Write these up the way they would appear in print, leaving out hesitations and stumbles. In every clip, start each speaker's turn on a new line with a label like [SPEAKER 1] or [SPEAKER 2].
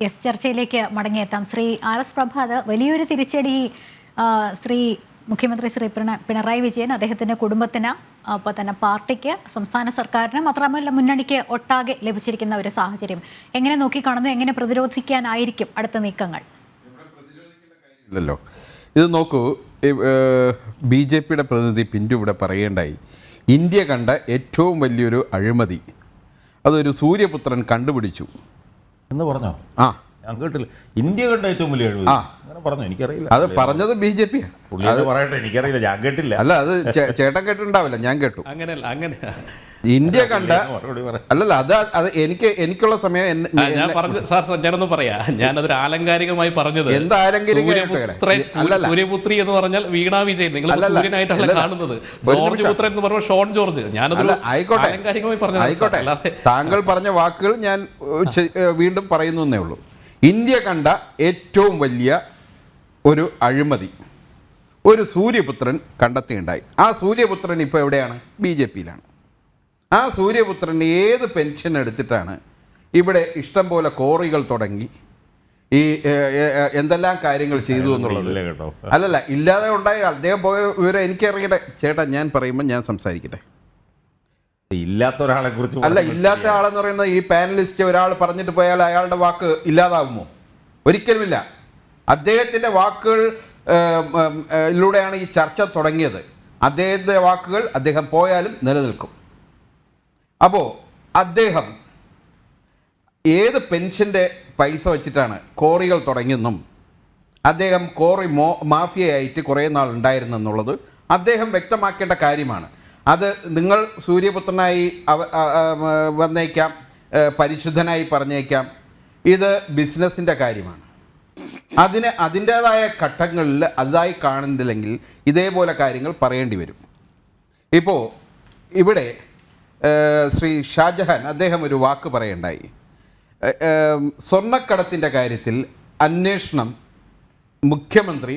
[SPEAKER 1] Yes, ചർച്ചയിലേക്ക് മടങ്ങിയെത്താം. Shri RS Prabhat, വലിയൊരു തിരിച്ചടി മുഖ്യമന്ത്രി ശ്രീ പിണറായി വിജയൻ, അദ്ദേഹത്തിൻ്റെ കുടുംബത്തിന്, അപ്പോൾ തന്നെ പാർട്ടിക്ക്, സംസ്ഥാന സർക്കാരിന്, മാത്രമല്ല മുന്നണിക്ക് ഒട്ടാകെ ലഭിച്ചിരിക്കുന്ന ഒരു സാഹചര്യം എങ്ങനെ നോക്കിക്കാണുന്നു? എങ്ങനെ പ്രതിരോധിക്കാനായിരിക്കും അടുത്ത നീക്കങ്ങൾ?
[SPEAKER 2] ഇല്ലല്ലോ, ഇത് നോക്കൂ, BJPയുടെ പ്രതിനിധി പിന്റു ഇവിടെ പറയേണ്ടായി, ഇന്ത്യ കണ്ട ഏറ്റവും വലിയൊരു അഴിമതി അതൊരു സൂര്യപുത്രൻ കണ്ടുപിടിച്ചു
[SPEAKER 3] എന്ന് പറഞ്ഞോ? ഞാൻ കേട്ടില്ല. ഇന്ത്യ കണ്ട ഏറ്റവും വലിയ അഴിമതി അങ്ങനെ പറഞ്ഞോ? എനിക്കറിയില്ല.
[SPEAKER 2] അത് പറഞ്ഞത് BJP
[SPEAKER 3] പുള്ളിയത് പറയട്ടെ, എനിക്കറിയില്ല, ഞാൻ കേട്ടില്ല.
[SPEAKER 2] അല്ല, അത് ചേട്ടൻ കേട്ടിട്ടുണ്ടാവില്ല, ഞാൻ കേട്ടു.
[SPEAKER 4] അങ്ങനെയല്ല, അങ്ങനെ
[SPEAKER 2] ഇന്ത്യ കണ്ട അല്ലല്ല, അത് എനിക്കുള്ള സമയം
[SPEAKER 4] ഞാനൊന്ന് പറയാ, ഞാനതൊരു ആലങ്കാരികമായി പറഞ്ഞത്.
[SPEAKER 2] എന്താ
[SPEAKER 4] സൂര്യപുത്രി എന്ന് പറഞ്ഞാൽ വീണ വിജയൻ, നിങ്ങൾ സൂര്യനായിട്ടാണ് കാണുന്നത്. ജോർജ് പുത്രൻ എന്ന് പറഞ്ഞാൽ ഷോൺ ജോർജ്. ഞാനത് ആലങ്കാരികമായി പറഞ്ഞത്.
[SPEAKER 2] ആയിക്കോട്ടെ, താങ്കൾ പറഞ്ഞ വാക്കുകൾ ഞാൻ വീണ്ടും പറയുന്നു എന്നേ ഉള്ളൂ. ഇന്ത്യ കണ്ട ഏറ്റവും വലിയ ഒരു അഴിമതി ഒരു സൂര്യപുത്രൻ കണ്ടെത്തിയുണ്ടായി. ആ സൂര്യപുത്രൻ ഇപ്പോൾ എവിടെയാണ്? BJPയിലാണ്. ആ സൂര്യപുത്രൻ ഏത് പെൻഷൻ എടുത്തിട്ടാണ് ഇവിടെ ഇഷ്ടം പോലെ കോറികൾ തുടങ്ങി ഈ എന്തെല്ലാം കാര്യങ്ങൾ ചെയ്തു എന്നുള്ളത്? അല്ലല്ല, ഇല്ലാതെ ഉണ്ടായ അദ്ദേഹം പോയ വിവരം എനിക്കറിയട്ടെ. ചേട്ടാ, ഞാൻ പറയുമ്പോൾ ഞാൻ സംസാരിക്കട്ടെ.
[SPEAKER 3] ഇല്ലാത്ത ഒരാളെ കുറിച്ച്
[SPEAKER 2] അല്ല, ഇല്ലാത്ത ആളെന്ന് പറയുന്നത് ഈ പാനലിസ്റ്റ് ഒരാൾ പറഞ്ഞിട്ട് പോയാൽ അയാളുടെ വാക്ക് ഇല്ലാതാവുമോ? ഒരിക്കലുമില്ല. അദ്ദേഹത്തിൻ്റെ വാക്കുകളിലൂടെയാണ് ഈ ചർച്ച തുടങ്ങിയത്. അദ്ദേഹത്തിൻ്റെ വാക്കുകൾ അദ്ദേഹം പോയാലും നിലനിൽക്കും. അപ്പോൾ അദ്ദേഹം ഏത് പെൻഷൻ്റെ പൈസ വെച്ചിട്ടാണ് കോറികൾ തുടങ്ങിയെന്നും അദ്ദേഹം കോറി മാഫിയയായിട്ട് കുറേ നാൾ ഉണ്ടായിരുന്നെന്നുള്ളത് അദ്ദേഹം വ്യക്തമാക്കേണ്ട കാര്യമാണ്. അത് നിങ്ങൾ സൂര്യപുത്രനായി വന്നേക്കാം, പരിശുദ്ധനായി പറഞ്ഞേക്കാം, ഇത് ബിസിനസ്സിൻ്റെ കാര്യമാണ്. അതിൻ്റേതായ ഘട്ടങ്ങളിൽ അതായി കാണുന്നില്ലെങ്കിൽ ഇതേപോലെ കാര്യങ്ങൾ പറയേണ്ടി വരും. ഇപ്പോൾ ഇവിടെ ശ്രീ ഷാജഹാൻ അദ്ദേഹം ഒരു വാക്ക് പറയണ്ടായി. സ്വർണ്ണക്കടത്തിൻ്റെ കാര്യത്തിൽ അന്വേഷണം മുഖ്യമന്ത്രി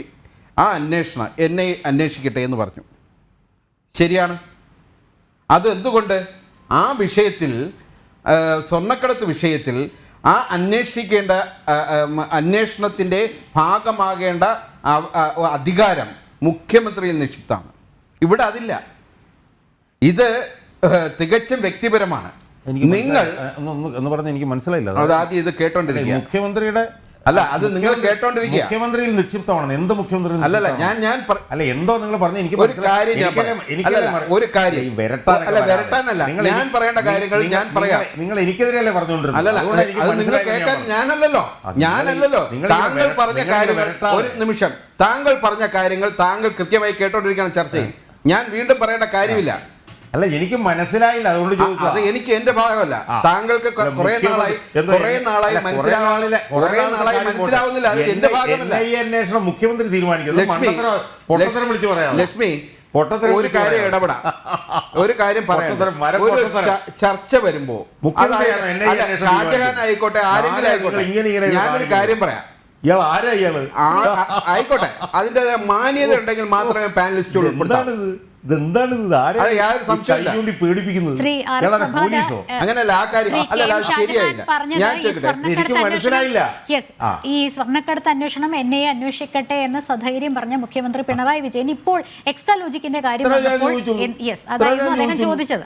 [SPEAKER 2] അന്വേഷണം എന്നെ അന്വേഷിക്കട്ടെ എന്ന് പറഞ്ഞു. ശരിയാണ്. അത് എന്തുകൊണ്ട്? ആ വിഷയത്തിൽ, സ്വർണ്ണക്കടത്ത് വിഷയത്തിൽ അന്വേഷിക്കേണ്ട അന്വേഷണത്തിൻ്റെ ഭാഗമാകേണ്ട അധികാരം മുഖ്യമന്ത്രിയിൽ നിക്ഷിപ്തമാണ്. ഇവിടെ അതില്ല. ഇത് തികച്ചും വ്യക്തിപരമാണ്. നിങ്ങൾ
[SPEAKER 3] എന്ന് പറഞ്ഞ എനിക്ക് മനസ്സിലായില്ല.
[SPEAKER 2] ആദ്യം ഇത് കേട്ടോണ്ടിരിക്കുക.
[SPEAKER 3] മുഖ്യമന്ത്രിയുടെ
[SPEAKER 2] അല്ല, അത് നിങ്ങൾ കേട്ടോണ്ടിരിക്കുക.
[SPEAKER 3] മുഖ്യമന്ത്രിയിൽ നിക്ഷിപ്തമാണ്. എന്ത് മുഖ്യമന്ത്രി?
[SPEAKER 2] അല്ലല്ല, ഞാൻ
[SPEAKER 3] അല്ല, എന്തോ നിങ്ങൾ പറഞ്ഞു. എനിക്ക്
[SPEAKER 2] ഒരു കാര്യം വരട്ടാനല്ല, ഞാൻ പറയേണ്ട കാര്യങ്ങൾ ഞാൻ പറയാം.
[SPEAKER 3] നിങ്ങൾ എനിക്കെതിരെയല്ലേ പറഞ്ഞുകൊണ്ടിരുന്നത്?
[SPEAKER 2] അല്ലല്ല, അത് നിങ്ങൾ കേൾക്കാൻ ഞാനല്ലല്ലോ. താങ്കൾ പറഞ്ഞ കാര്യങ്ങൾ, ഒരു നിമിഷം, താങ്കൾ പറഞ്ഞ കാര്യങ്ങൾ താങ്കൾ കൃത്യമായി കേട്ടോണ്ടിരിക്കണം ചർച്ചയിൽ. ഞാൻ വീണ്ടും പറയേണ്ട കാര്യമില്ല.
[SPEAKER 3] അല്ല, എനിക്ക് മനസ്സിലായില്ല, അതുകൊണ്ട് ചോദിച്ചു.
[SPEAKER 2] അത് എനിക്ക് എന്റെ ഭാഗമല്ല. താങ്കൾക്ക് കുറെ നാളായി മനസ്സിലാവുന്നില്ല. അത് എന്റെ ഭാഗമല്ല.
[SPEAKER 3] ഈ അന്വേഷണം മുഖ്യമന്ത്രി തീരുമാനിക്കുന്നു. വിളിച്ചു പറയാം.
[SPEAKER 2] ലക്ഷ്മി, ഒരു കാര്യം ഇടപെടാം, ഒരു കാര്യം പറയാം. ചർച്ച വരുമ്പോ ഷാജഹാൻ ആയിക്കോട്ടെ, ആരെങ്കിലും ആയിക്കോട്ടെ, ഞാനൊരു കാര്യം പറയാം.
[SPEAKER 3] ഇയാൾ ആരാ? ഇയാള്
[SPEAKER 2] ആയിക്കോട്ടെ, അതിന്റെ മാന്യത ഉണ്ടെങ്കിൽ മാത്രമേ പാനലിസ്റ്റോട് അങ്ങനല്ല. ആ കാര്യം അല്ലല്ല, അത് ശരിയായില്ല. ഞാൻ ചോദിക്കട്ടെ,
[SPEAKER 3] എനിക്ക് മനസ്സിലായില്ല.
[SPEAKER 1] ഈ സ്വർണ്ണക്കടത്ത് അന്വേഷണം എന്നെ അന്വേഷിക്കട്ടെ എന്ന് സധൈര്യം പറഞ്ഞ മുഖ്യമന്ത്രി പിണറായി വിജയൻ ഇപ്പോൾ എക്സാലോജിക്കിന്റെ കാര്യം അദ്ദേഹം ചോദിച്ചത്.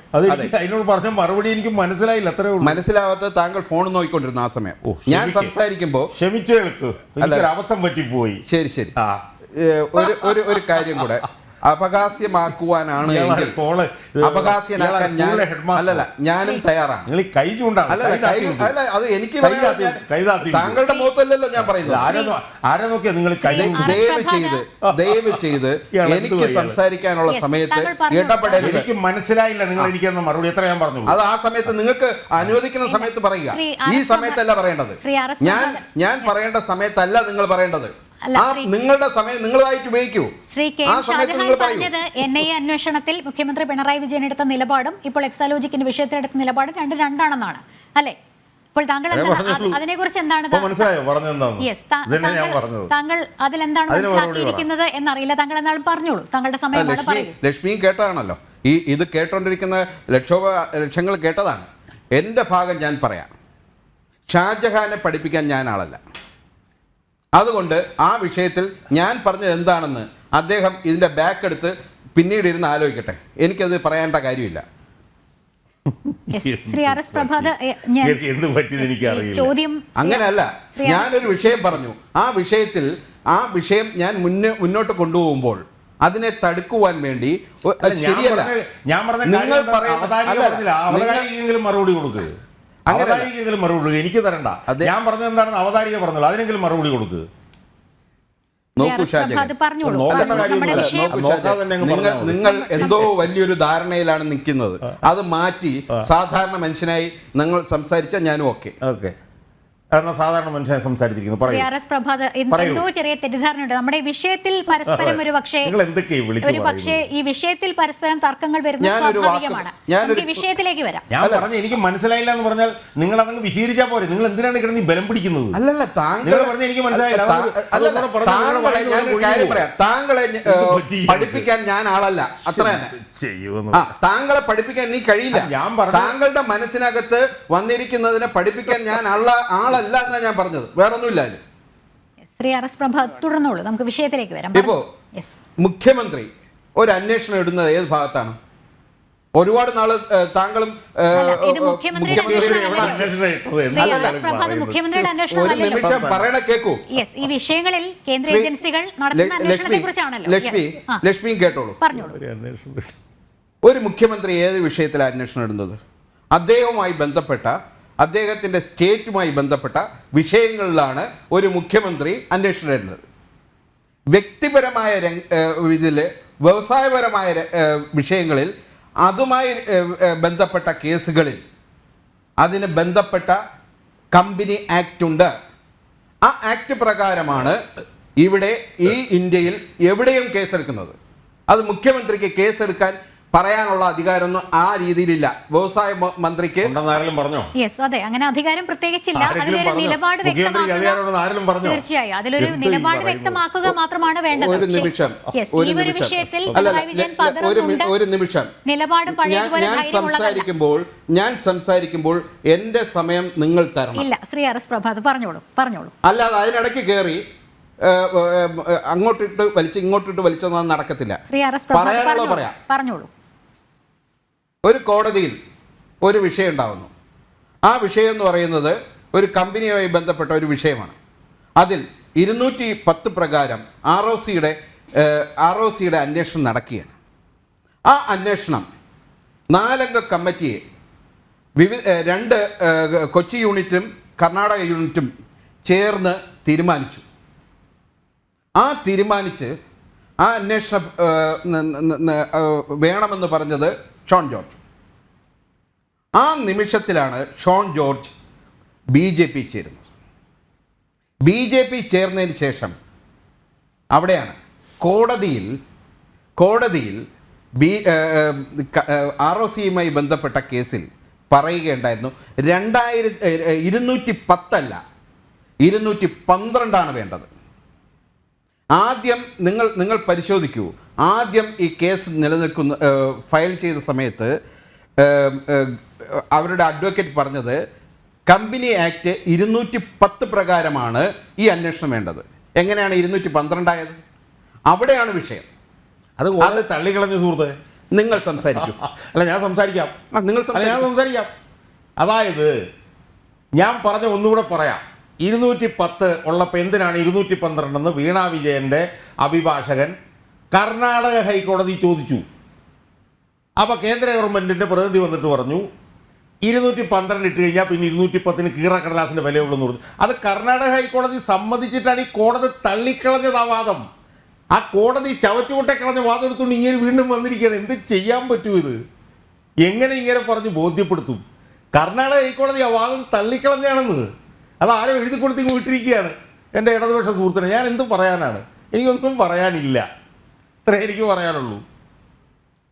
[SPEAKER 3] അതിനോട് പറഞ്ഞ മറുപടി എനിക്ക് മനസ്സിലായില്ല. അത്രേ ഉള്ളൂ.
[SPEAKER 2] മനസ്സിലാവാത്ത താങ്കൾ ഫോൺ നോക്കിക്കൊണ്ടിരുന്ന ആ സമയം ഞാൻ സംസാരിക്കുമ്പോ
[SPEAKER 3] ക്ഷമിച്ചു കേൾക്ക്. അബദ്ധം പറ്റിപ്പോയി.
[SPEAKER 2] ശരി. ഒരു കാര്യം കൂടെ അപഹാസ്യമാക്കുവാനാണ് എങ്കിൽ അപഹാസ്യനാക്കാൻ ഞാനും തയ്യാറാണ്. അത് എനിക്ക് താങ്കളുടെ മുഖത്തല്ലല്ലോ ഞാൻ പറയുന്നത്. ദയവ് ചെയ്ത് എനിക്ക് സംസാരിക്കാനുള്ള സമയത്ത് ഇടപെടരുത്.
[SPEAKER 3] എനിക്ക് മനസ്സിലായില്ല. നിങ്ങൾ എനിക്കെന്ന മറുപടി എത്ര ഞാൻ പറഞ്ഞു.
[SPEAKER 2] അത് ആ സമയത്ത് നിങ്ങൾക്ക് അനുവദിക്കുന്ന സമയത്ത് പറയുക. ഈ സമയത്തല്ല പറയേണ്ടത്. ഞാൻ പറയേണ്ട സമയത്തല്ല നിങ്ങൾ പറയേണ്ടത്. നിങ്ങളുടെ സമയം നിങ്ങളായിട്ട് ഉപയോഗിക്കൂ.
[SPEAKER 1] ശ്രീ കെ ഷാജഹാൻ പറഞ്ഞത് NIA അന്വേഷണത്തിൽ മുഖ്യമന്ത്രി പിണറായി വിജയൻ എടുത്ത നിലപാടും ഇപ്പോൾ എക്സാലോജിക്കിന്റെ വിഷയത്തിൽ എടുത്ത നിലപാടും രണ്ടാണെന്നാണ് അല്ലേ? അപ്പോൾ താങ്കൾ അതിനെക്കുറിച്ച് എന്താണ് താങ്കൾ അതിലെന്താണ് മനസ്സിലാക്കിയിരിക്കുന്നത് എന്നറിയില്ല. താങ്കൾ എന്നാലും പറഞ്ഞോളൂ, താങ്കളുടെ സമയം.
[SPEAKER 2] ലക്ഷ്മി കേട്ടതാണല്ലോ, ഇത് കേട്ടോണ്ടിരിക്കുന്ന ലക്ഷങ്ങൾ കേട്ടതാണ്. എൻ്റെ ഭാഗം ഞാൻ പറയാം. ഷാജഹാനെ പഠിപ്പിക്കാൻ ഞാൻ ആളല്ല. അതുകൊണ്ട് ആ വിഷയത്തിൽ ഞാൻ പറഞ്ഞത് എന്താണെന്ന് അദ്ദേഹം ഇതിൻ്റെ ബാക്ക് എടുത്ത് പിന്നീട് ഇരുന്ന് ആലോചിക്കട്ടെ. എനിക്കത് പറയേണ്ട കാര്യമില്ല.
[SPEAKER 1] ശ്രീ ആർ എസ് പ്രഭാത്,
[SPEAKER 3] ചോദ്യം
[SPEAKER 2] അങ്ങനെയല്ല, ഞാനൊരു വിഷയം പറഞ്ഞു. ആ വിഷയം ഞാൻ മുന്നോട്ട് കൊണ്ടുപോകുമ്പോൾ അതിനെ തടുക്കുവാൻ വേണ്ടി ശരിയല്ല.
[SPEAKER 3] ഞാൻ മറുപടി കൊടുക്കുക, അവതാരികെങ്കിലും മറുപടി എനിക്ക് തരണ്ട. ഞാൻ പറഞ്ഞത് എന്താണെന്ന് അവതാരിക പറഞ്ഞോളൂ, അതിനെങ്കിലും മറുപടി കൊടുക്കുക.
[SPEAKER 2] നിങ്ങൾ എന്തോ വലിയൊരു ധാരണയിലാണ് നിൽക്കുന്നത്. അത് മാറ്റി സാധാരണ മനുഷ്യനായി നിങ്ങൾ സംസാരിച്ചാൽ ഞാനും ഓക്കെ.
[SPEAKER 3] സാധാരണ മനുഷ്യനെ സംസാരിച്ചിരിക്കുന്നു.
[SPEAKER 1] എന്തോ ചെറിയ തെറ്റിദ്ധാരണയുണ്ട് നമ്മുടെ വിഷയത്തിൽ. പരസ്പരം ഒരു പക്ഷേ ഈ വിഷയത്തിൽ പരസ്പരം തർക്കങ്ങൾ വരുന്നത് വിഷയത്തിലേക്ക് വരാം.
[SPEAKER 3] ഞാൻ പറഞ്ഞു എനിക്ക് മനസ്സിലായില്ല എന്ന് പറഞ്ഞാൽ നിങ്ങൾ അതങ്ങ് വിശീലിച്ചാൽ പോരെ. നിങ്ങൾ എന്തിനാണ് കിടന്ന് ബലം പിടിക്കുന്നത്?
[SPEAKER 2] അല്ലല്ല, താങ്കൾ
[SPEAKER 3] പറഞ്ഞ എനിക്ക് മനസ്സിലായില്ല.
[SPEAKER 2] താങ്കളെ പഠിപ്പിക്കാൻ ഞാൻ ആളല്ല, അത്ര തന്നെ. താങ്കളെ പഠിപ്പിക്കാൻ നീ കഴിയില്ല. താങ്കളുടെ മനസ്സിനകത്ത് വന്നിരിക്കുന്നതിനെ പഠിപ്പിക്കാൻ ഞാൻ ആളല്ല എന്നാ ഞാൻ പറഞ്ഞത്, വേറൊന്നുമില്ല.
[SPEAKER 1] ശ്രീ ആർ എസ് പ്രഭാത് തുടർന്നോളൂ, നമുക്ക് വിഷയത്തിലേക്ക് വരാം.
[SPEAKER 2] ഇപ്പോ മുഖ്യമന്ത്രി ഒരു അന്വേഷണം ഇടുന്നത് ഏത് ഭാഗത്താണ്? ഒരുപാട് നാള് താങ്കളും ഒരു നിമിഷം പറയണ കേൾക്കൂ.
[SPEAKER 1] ഈ വിഷയങ്ങളിൽ കേന്ദ്ര ഏജൻസികൾ
[SPEAKER 2] ലക്ഷ്മി കേട്ടോളൂ. ഒരു മുഖ്യമന്ത്രി ഏത് വിഷയത്തിലാണ് അന്വേഷണം ഇടുന്നത്? അദ്ദേഹവുമായി ബന്ധപ്പെട്ട, അദ്ദേഹത്തിൻ്റെ സ്റ്റേറ്റുമായി ബന്ധപ്പെട്ട വിഷയങ്ങളിലാണ് ഒരു മുഖ്യമന്ത്രി അന്വേഷണം ഇടുന്നത്. വ്യക്തിപരമായ ഇതിൽ, വ്യവസായപരമായ വിഷയങ്ങളിൽ, അതുമായി ബന്ധപ്പെട്ട കേസുകളിൽ അതിന് ബന്ധപ്പെട്ട കമ്പനി ആക്ട് ഉണ്ട്. ആ ആക്ട് പ്രകാരമാണ് ഇവിടെ ഈ ഇന്ത്യയിൽ എവിടെയും കേസെടുക്കുന്നത്. അത് മുഖ്യമന്ത്രിക്ക് കേസെടുക്കാൻ പറയാനുള്ള അധികാരമൊന്നും ആ രീതിയിലില്ല. വ്യവസായ മന്ത്രിക്ക്
[SPEAKER 3] പറഞ്ഞോ?
[SPEAKER 1] അതെ, അങ്ങനെ അധികാരം പ്രത്യേകിച്ചില്ല. അതിലൊരു നിലപാട് തീർച്ചയായും അതിലൊരു നിലപാട് വ്യക്തമാക്കുക മാത്രമാണ് വേണ്ടത്.
[SPEAKER 2] ഒരു നിമിഷം ഞാൻ സംസാരിക്കുമ്പോൾ എന്റെ സമയം നിങ്ങൾ തരണം.
[SPEAKER 1] ഇല്ല, ശ്രീ ആർ എസ് പ്രഭാത് പറഞ്ഞോളൂ.
[SPEAKER 2] അല്ലാതെ അതിനിടയ്ക്ക് കയറി അങ്ങോട്ടിട്ട് വലിച്ച് ഇങ്ങോട്ടിട്ട് വലിച്ചൊന്നും നടക്കത്തില്ല. പറയാനുള്ളത് പറയാം.
[SPEAKER 1] പറഞ്ഞോളൂ.
[SPEAKER 2] ഒരു കോടതിയിൽ ഒരു വിഷയം ഉണ്ടാകുന്നു. ആ വിഷയം എന്ന് പറയുന്നത് ഒരു കമ്പനിയുമായി ബന്ധപ്പെട്ട ഒരു വിഷയമാണ്. അതിൽ 210 പ്രകാരം ROCയുടെ അന്വേഷണം നടക്കുകയാണ്. ആ അന്വേഷണം 4 അംഗ കമ്മിറ്റിയെ 2 കൊച്ചി യൂണിറ്റും കർണാടക യൂണിറ്റും ചേർന്ന് തീരുമാനിച്ചു. തീരുമാനിച്ച് ആ അന്വേഷണം വേണമെന്ന് പറഞ്ഞത് ഷോൺ ജോർജ്. ആ നിമിഷത്തിലാണ് ഷോൺ ജോർജ് BJP ചേരുന്നത്. BJP ചേർന്നതിന് ശേഷം അവിടെയാണ് കോടതിയിൽ ROCയുമായി ബന്ധപ്പെട്ട കേസിൽ പറയുകയുണ്ടായിരുന്നു 210 അല്ല 212 വേണ്ടത്. ആദ്യം നിങ്ങൾ പരിശോധിക്കൂ. ആദ്യം ഈ കേസ് ഫയൽ ചെയ്ത സമയത്ത് അവരുടെ അഡ്വക്കേറ്റ് പറഞ്ഞത് കമ്പനി ആക്ട് 210 പ്രകാരമാണ് ഈ അന്വേഷണം വേണ്ടത്. എങ്ങനെയാണ് 212 ആയത്? അവിടെയാണ് വിഷയം.
[SPEAKER 3] അത് തള്ളിക്കളഞ്ഞ സുഹൃത്ത്.
[SPEAKER 2] നിങ്ങൾ സംസാരിക്കൂ.
[SPEAKER 3] അല്ല, ഞാൻ സംസാരിക്കാം. ഞാൻ സംസാരിക്കാം. അതായത് ഞാൻ പറഞ്ഞ ഒന്നുകൂടെ പറയാം. 210 ഉള്ളപ്പോൾ എന്തിനാണ് 212 വീണ വിജയൻ്റെ അഭിഭാഷകൻ കർണാടക ഹൈക്കോടതി ചോദിച്ചു. അപ്പോൾ കേന്ദ്ര ഗവൺമെൻറ്റിൻ്റെ പ്രതിനിധി വന്നിട്ട് പറഞ്ഞു 212 ഇട്ട് കഴിഞ്ഞാൽ പിന്നെ 210 കീറക്കടലാസിൻ്റെ വിലയുള്ളൂ എന്ന് പറഞ്ഞു. അത് കർണാടക ഹൈക്കോടതി സമ്മതിച്ചിട്ടാണ് ഈ കോടതി തള്ളിക്കളഞ്ഞത്. ആ വാദം, ആ കോടതി ചവറ്റുകൊട്ടെ കളഞ്ഞ വാദം എടുത്തുകൊണ്ട് ഇങ്ങനെ വീണ്ടും വന്നിരിക്കുകയാണ്. എന്ത് ചെയ്യാൻ പറ്റും? ഇത് എങ്ങനെ ഇങ്ങനെ പറഞ്ഞ് ബോധ്യപ്പെടുത്തും? കർണാടക ഹൈക്കോടതി ആ വാദം തള്ളിക്കളഞ്ഞാണെന്ന് അത് ആരോ എഴുതി കൊടുത്ത് വിട്ടിരിക്കുകയാണ്. എൻ്റെ ഇടതുപക്ഷ സുഹൃത്തിനെ ഞാൻ എന്ത് പറയാനാണ്? എനിക്കൊന്നും പറയാനില്ല. ഇത്രേ എനിക്ക് പറയാനുള്ളൂ.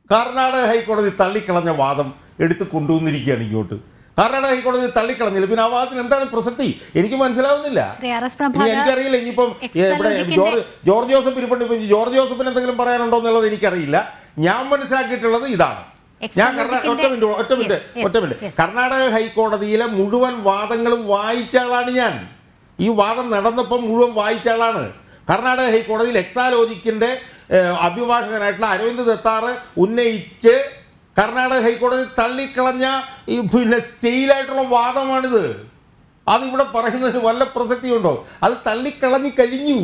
[SPEAKER 3] കർണാടക ഹൈക്കോടതി തള്ളിക്കളഞ്ഞ വാദം എടുത്ത് കൊണ്ടുവന്നിരിക്കുകയാണ് ഇങ്ങോട്ട്. കർണാടക ഹൈക്കോടതി തള്ളിക്കളഞ്ഞില്ല, പിന്നെ ആ വാദത്തിന് എന്താണ് പ്രസക്തി? എനിക്ക് മനസ്സിലാവുന്നില്ല. എനിക്കറിയില്ല. ഇനിയിപ്പം ഇവിടെ ജോർജ് ജോസഫ് ഇരിപ്പുണ്ട്. ഇപ്പം ജോർജ് ജോസഫിന് എന്തെങ്കിലും പറയാനുണ്ടോ എന്നുള്ളത് എനിക്കറിയില്ല. ഞാൻ മനസ്സിലാക്കിയിട്ടുള്ളത് ഇതാണ്. ഒറ്റ മിനിറ്റ് കർണാടക ഹൈക്കോടതിയിലെ മുഴുവൻ വാദങ്ങളും വായിച്ച ആളാണ് ഞാൻ. ഈ വാദം നടന്നപ്പം മുഴുവൻ വായിച്ച ആളാണ്. കർണാടക ഹൈക്കോടതിയിൽ എക്സാലോജിക്കിന്റെ അഭിഭാഷകനായിട്ടുള്ള അരവിന്ദ് ദത്താറ് ഉന്നയിച്ച് കർണാടക ഹൈക്കോടതി തള്ളിക്കളഞ്ഞ ഈ സ്റ്റൈലായിട്ടുള്ള വാദമാണിത്. അതിവിടെ പറയുന്നതിന് വല്ല പ്രസക്തിയുണ്ടോ? അത് തള്ളിക്കളഞ്ഞു കഴിഞ്ഞു.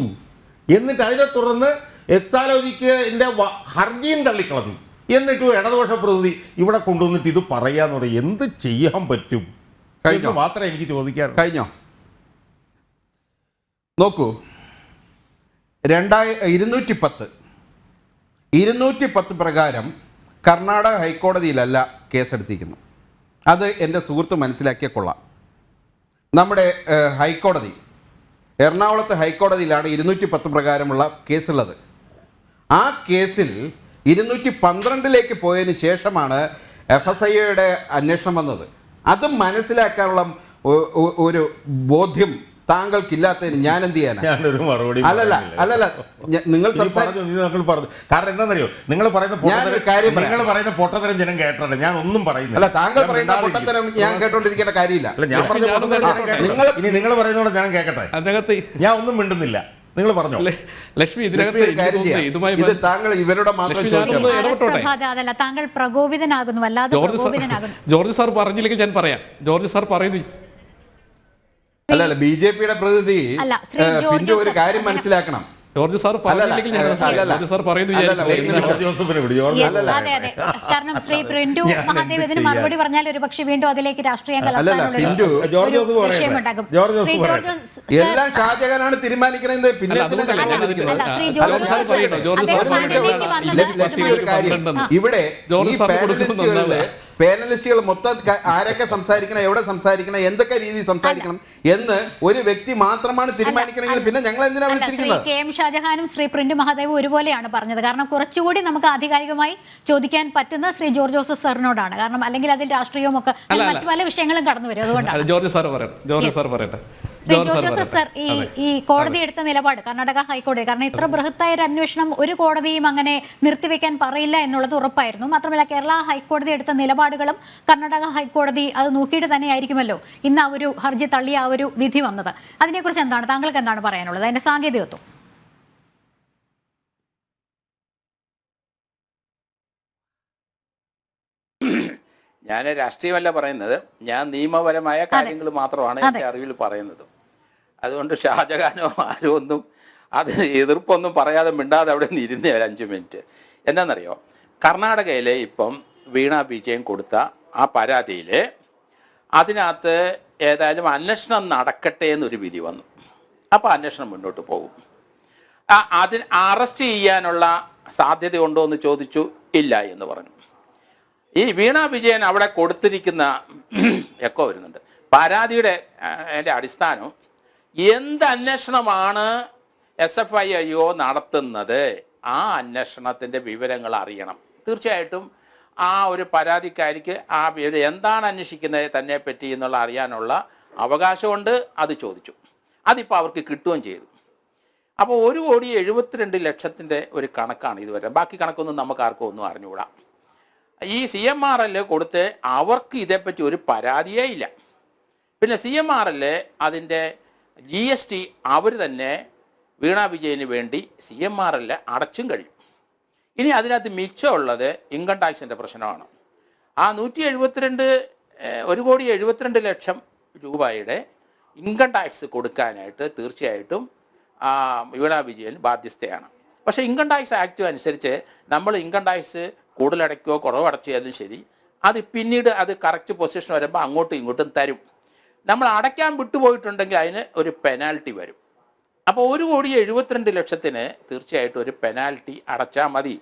[SPEAKER 3] എന്നിട്ട് അതിനെ തുടർന്ന് എക്സാലോജിക്കിന്റെ ഹർജിയും തള്ളിക്കളഞ്ഞു. എന്നിട്ട് ഇടതുപക്ഷ പ്രതിനിധി ഇവിടെ കൊണ്ടുവന്നിട്ട് ഇത് പറയാന്ന് പറയും. എന്ത് ചെയ്യാൻ പറ്റും എന്ന് മാത്രമേ എനിക്ക് ചോദിക്കാൻ.
[SPEAKER 2] കഴിഞ്ഞോ? നോക്കൂ, 210 പ്രകാരം കർണാടക ഹൈക്കോടതിയിലല്ല കേസെടുത്തിരിക്കുന്നത്. അത് എൻ്റെ സുഹൃത്ത് മനസ്സിലാക്കിയ കൊള്ളാം. നമ്മുടെ ഹൈക്കോടതി, എറണാകുളത്ത് ഹൈക്കോടതിയിലാണ് 210 പ്രകാരമുള്ള കേസുള്ളത്. ആ കേസിൽ 212 പോയതിന് ശേഷമാണ് FSIയുടെ അന്വേഷണം വന്നത്. അത് മനസ്സിലാക്കാനുള്ള ഒരു ബോധ്യം താങ്കൾക്കില്ലാത്തതിന് ഞാൻ എന്ത് ചെയ്യാനാണ്?
[SPEAKER 3] ഞാനൊരു മറുപടി
[SPEAKER 2] അല്ലല്ല നിങ്ങൾ
[SPEAKER 3] പറഞ്ഞു. കാരണം എന്താണെന്നറിയോ, നിങ്ങൾ പറയുന്ന പൊട്ടത്തരം ജനം കേട്ടോ. ഞാൻ ഒന്നും പറയുന്നില്ല.
[SPEAKER 2] താങ്കൾ പറയുന്ന പൊട്ടത്തരം ഞാൻ കേട്ടോണ്ടിരിക്കേണ്ട കാര്യമില്ല.
[SPEAKER 3] ഞാൻ പറഞ്ഞ നിങ്ങൾ പറയുന്നതോടെ ജനം കേൾക്കട്ടെ. ഞാൻ ഒന്നും മിണ്ടുന്നില്ല. നിങ്ങൾ പറഞ്ഞോ.
[SPEAKER 4] ലക്ഷ്മി,
[SPEAKER 2] ഇത് താങ്കൾ ഇവരുടെ മാത്രം
[SPEAKER 1] അതല്ല, താങ്കൾ പ്രകോപിതനാകുന്നു, അല്ലാതെ
[SPEAKER 4] ജോർജ് സാർ പറഞ്ഞില്ലെങ്കിൽ ഞാൻ പറയാം. ജോർജ് സാർ പറയുന്നു.
[SPEAKER 2] അല്ല, BJPയുടെ പ്രതിനിധി പിന്നെ ഒരു കാര്യം മനസ്സിലാക്കണം.
[SPEAKER 4] ജോർജ് സാർ പറഞ്ഞില്ലെങ്കിൽ
[SPEAKER 1] കാരണം ശ്രീ പ്രിന്റു മഹാദേവ് ഇതിന് മറുപടി പറഞ്ഞാൽ ഒരു പക്ഷേ വീണ്ടും അതിലേക്ക് രാഷ്ട്രീയം
[SPEAKER 2] എല്ലാം ഷാജഹാനാണ് തീരുമാനിക്കുന്നത്. പിന്നെ ഇവിടെ ഈ പാനലിസ്റ്റുകൾ മൊത്തം ആരൊക്കെ സംസാരിക്കണം, എവിടെ സംസാരിക്കണം, എന്തൊക്കെ രീതിയിൽ സംസാരിക്കണം എന്ന് ഒരു വ്യക്തി മാത്രമാണ് തീരുമാനിക്കണമെങ്കിൽ പിന്നെ ഞങ്ങൾ എന്തിനാ വിളിച്ചിരിക്കുന്നത്?
[SPEAKER 1] KM ഷാജഹാനും ശ്രീ പ്രിന്റു മഹാദേവും ഒരുപോലെയാണ് പറഞ്ഞത്. കാരണം കുറച്ചുകൂടി നമുക്ക് ആധികാരികമായി ചോദിക്കാൻ പറ്റുന്ന ശ്രീ ജോർജ് ജോസഫ് സാറിനോടാണ്. കാരണം അല്ലെങ്കിൽ അതിൽ രാഷ്ട്രീയവും ഒക്കെ മറ്റു പല വിഷയങ്ങളും കടന്നു വരും. അതുകൊണ്ടാണ്
[SPEAKER 4] ജോർജ് സാർ പറയട്ടെ.
[SPEAKER 1] ശ്രീ ജോർജ് ജോസഫ് സർ, ഈ കോടതി എടുത്ത നിലപാട്, കർണാടക ഹൈക്കോടതി, കാരണം ഇത്ര ബൃഹത്തായ ഒരു അന്വേഷണം ഒരു കോടതിയും അങ്ങനെ നിർത്തിവെക്കാൻ പറയില്ല എന്നുള്ളത് ഉറപ്പായിരുന്നു. മാത്രമല്ല കേരള ഹൈക്കോടതി എടുത്ത നിലപാടുകളും കർണാടക ഹൈക്കോടതി അത് നോക്കിയിട്ട് തന്നെയായിരിക്കുമല്ലോ ഇന്ന് ആ ഒരു ഹർജി തള്ളിയ ആ ഒരു വിധി വന്നത്. അതിനെക്കുറിച്ച് എന്താണ് താങ്കൾക്ക് എന്താണ് പറയാനുള്ളത്, അതിന്റെ സാങ്കേതികത്വം?
[SPEAKER 5] ഞാൻ രാഷ്ട്രീയമല്ല പറയുന്നത്, ഞാൻ നിയമപരമായ കാര്യങ്ങൾ മാത്രമാണ് എൻ്റെ അറിവിൽ പറയുന്നത്. അതുകൊണ്ട് ഷാജഹാനോ ആരോ ഒന്നും അത് എതിർപ്പൊന്നും പറയാതെ മിണ്ടാതെ അവിടെ നിന്ന് ഇരുന്നേ ഒരു 5 മിനിറ്റ്. എന്താണെന്നറിയോ, കർണാടകയിലെ ഇപ്പം വീണ വിജയൻ കൊടുത്ത ആ പരാതിയിൽ അതിനകത്ത് ഏതായാലും അന്വേഷണം നടക്കട്ടെ എന്നൊരു വിധി വന്നു. അപ്പോൾ അന്വേഷണം മുന്നോട്ട് പോകും. അതിന് അറസ്റ്റ് ചെയ്യാനുള്ള സാധ്യതയുണ്ടോ എന്ന് ചോദിച്ചു. ഇല്ല എന്ന് പറഞ്ഞു. ഈ വീണ വിജയൻ അവിടെ കൊടുത്തിരിക്കുന്ന എക്കോ വരുന്നുണ്ട് പരാതിയുടെ അതിൻ്റെ അടിസ്ഥാനം എന്ത് അന്വേഷണമാണ് SFIO നടത്തുന്നത്, ആ അന്വേഷണത്തിൻ്റെ വിവരങ്ങൾ അറിയണം. തീർച്ചയായിട്ടും ആ ഒരു പരാതിക്കാരിക്ക് ആ എന്താണ് അന്വേഷിക്കുന്നത് തന്നെ പറ്റി എന്നുള്ള അറിയാനുള്ള അവകാശമുണ്ട്. അത് ചോദിച്ചു. അതിപ്പോൾ അവർക്ക് കിട്ടുകയും ചെയ്തു. അപ്പോൾ 1,72,00,000 ഒരു കണക്കാണ് ഇതുവരെ. ബാക്കി കണക്കൊന്നും നമുക്ക് ആർക്കും ഒന്നും അറിഞ്ഞുകൂടാ. ഈ CMRL കൊടുത്ത് അവർക്ക് ഇതേപ്പറ്റി ഒരു പരാതിയേ ഇല്ല. പിന്നെ CMRL അതിൻ്റെ GST അവർ തന്നെ വീണ വിജയന് വേണ്ടി CMRL അടച്ചും കഴിയും. ഇനി അതിനകത്ത് മിച്ചമുള്ളത് ഇൻകം ടാക്സിൻ്റെ പ്രശ്നമാണ്. ആ 1,72,00,000 രൂപയുടെ ഇൻകം ടാക്സ് കൊടുക്കാനായിട്ട് തീർച്ചയായിട്ടും വീണ വിജയൻ ബാധ്യസ്ഥയാണ്. പക്ഷേ ഇൻകം ടാക്സ് ആക്ട് അനുസരിച്ച് നമ്മൾ ഇൻകം ടാക്സ് കൂടുതലടയ്ക്കുകയോ കുറവടച്ചാലും ശരി, അത് പിന്നീട് അത് കറക്റ്റ് പൊസിഷൻ വരുമ്പോൾ അങ്ങോട്ടും ഇങ്ങോട്ടും തരും. നമ്മൾ അടയ്ക്കാൻ വിട്ടുപോയിട്ടുണ്ടെങ്കിൽ അതിന് ഒരു പെനാൽറ്റി വരും. അപ്പോൾ 1,72,00,000 തീർച്ചയായിട്ടും ഒരു പെനാൽറ്റി അടച്ചാൽ മതി.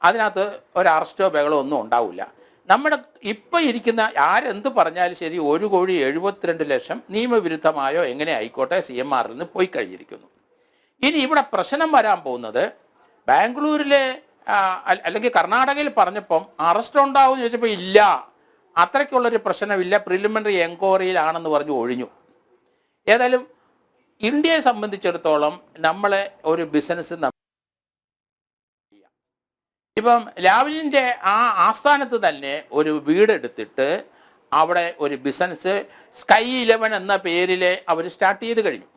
[SPEAKER 5] അതിനകത്ത് ഒരു അറസ്റ്റോ ബഹളോ ഒന്നും ഉണ്ടാവില്ല. നമ്മുടെ ഇപ്പം ഇരിക്കുന്ന ആരെന്ത് പറഞ്ഞാലും ശരി 1,72,00,000 നിയമവിരുദ്ധമായോ എങ്ങനെ ആയിക്കോട്ടെ CMRൽ നിന്ന് പോയി കഴിഞ്ഞിരിക്കുന്നു. ഇനി ഇവിടെ പ്രശ്നം വരാൻ പോകുന്നത് ബാംഗ്ലൂരിലെ അല്ലെങ്കിൽ കർണാടകയിൽ പറഞ്ഞപ്പം അറസ്റ്റ് ഉണ്ടാവും എന്ന് ചോദിച്ചപ്പോൾ ഇല്ല, അത്രയ്ക്കുള്ളൊരു പ്രശ്നമില്ല, പ്രിലിമിനറി എൻക്വയറിയിലാണെന്ന് പറഞ്ഞ് ഒഴിഞ്ഞു. ഏതായാലും ഇന്ത്യയെ സംബന്ധിച്ചിടത്തോളം നമ്മളെ ഒരു ബിസിനസ് ഇപ്പം ഇപ്പം ലാവ്ലിൻ്റെ ആസ്ഥാനത്ത് തന്നെ ഒരു വീടെടുത്തിട്ട് അവിടെ ഒരു ബിസിനസ് Sky 11 എന്ന പേരിൽ അവർ സ്റ്റാർട്ട് ചെയ്ത് കഴിഞ്ഞു.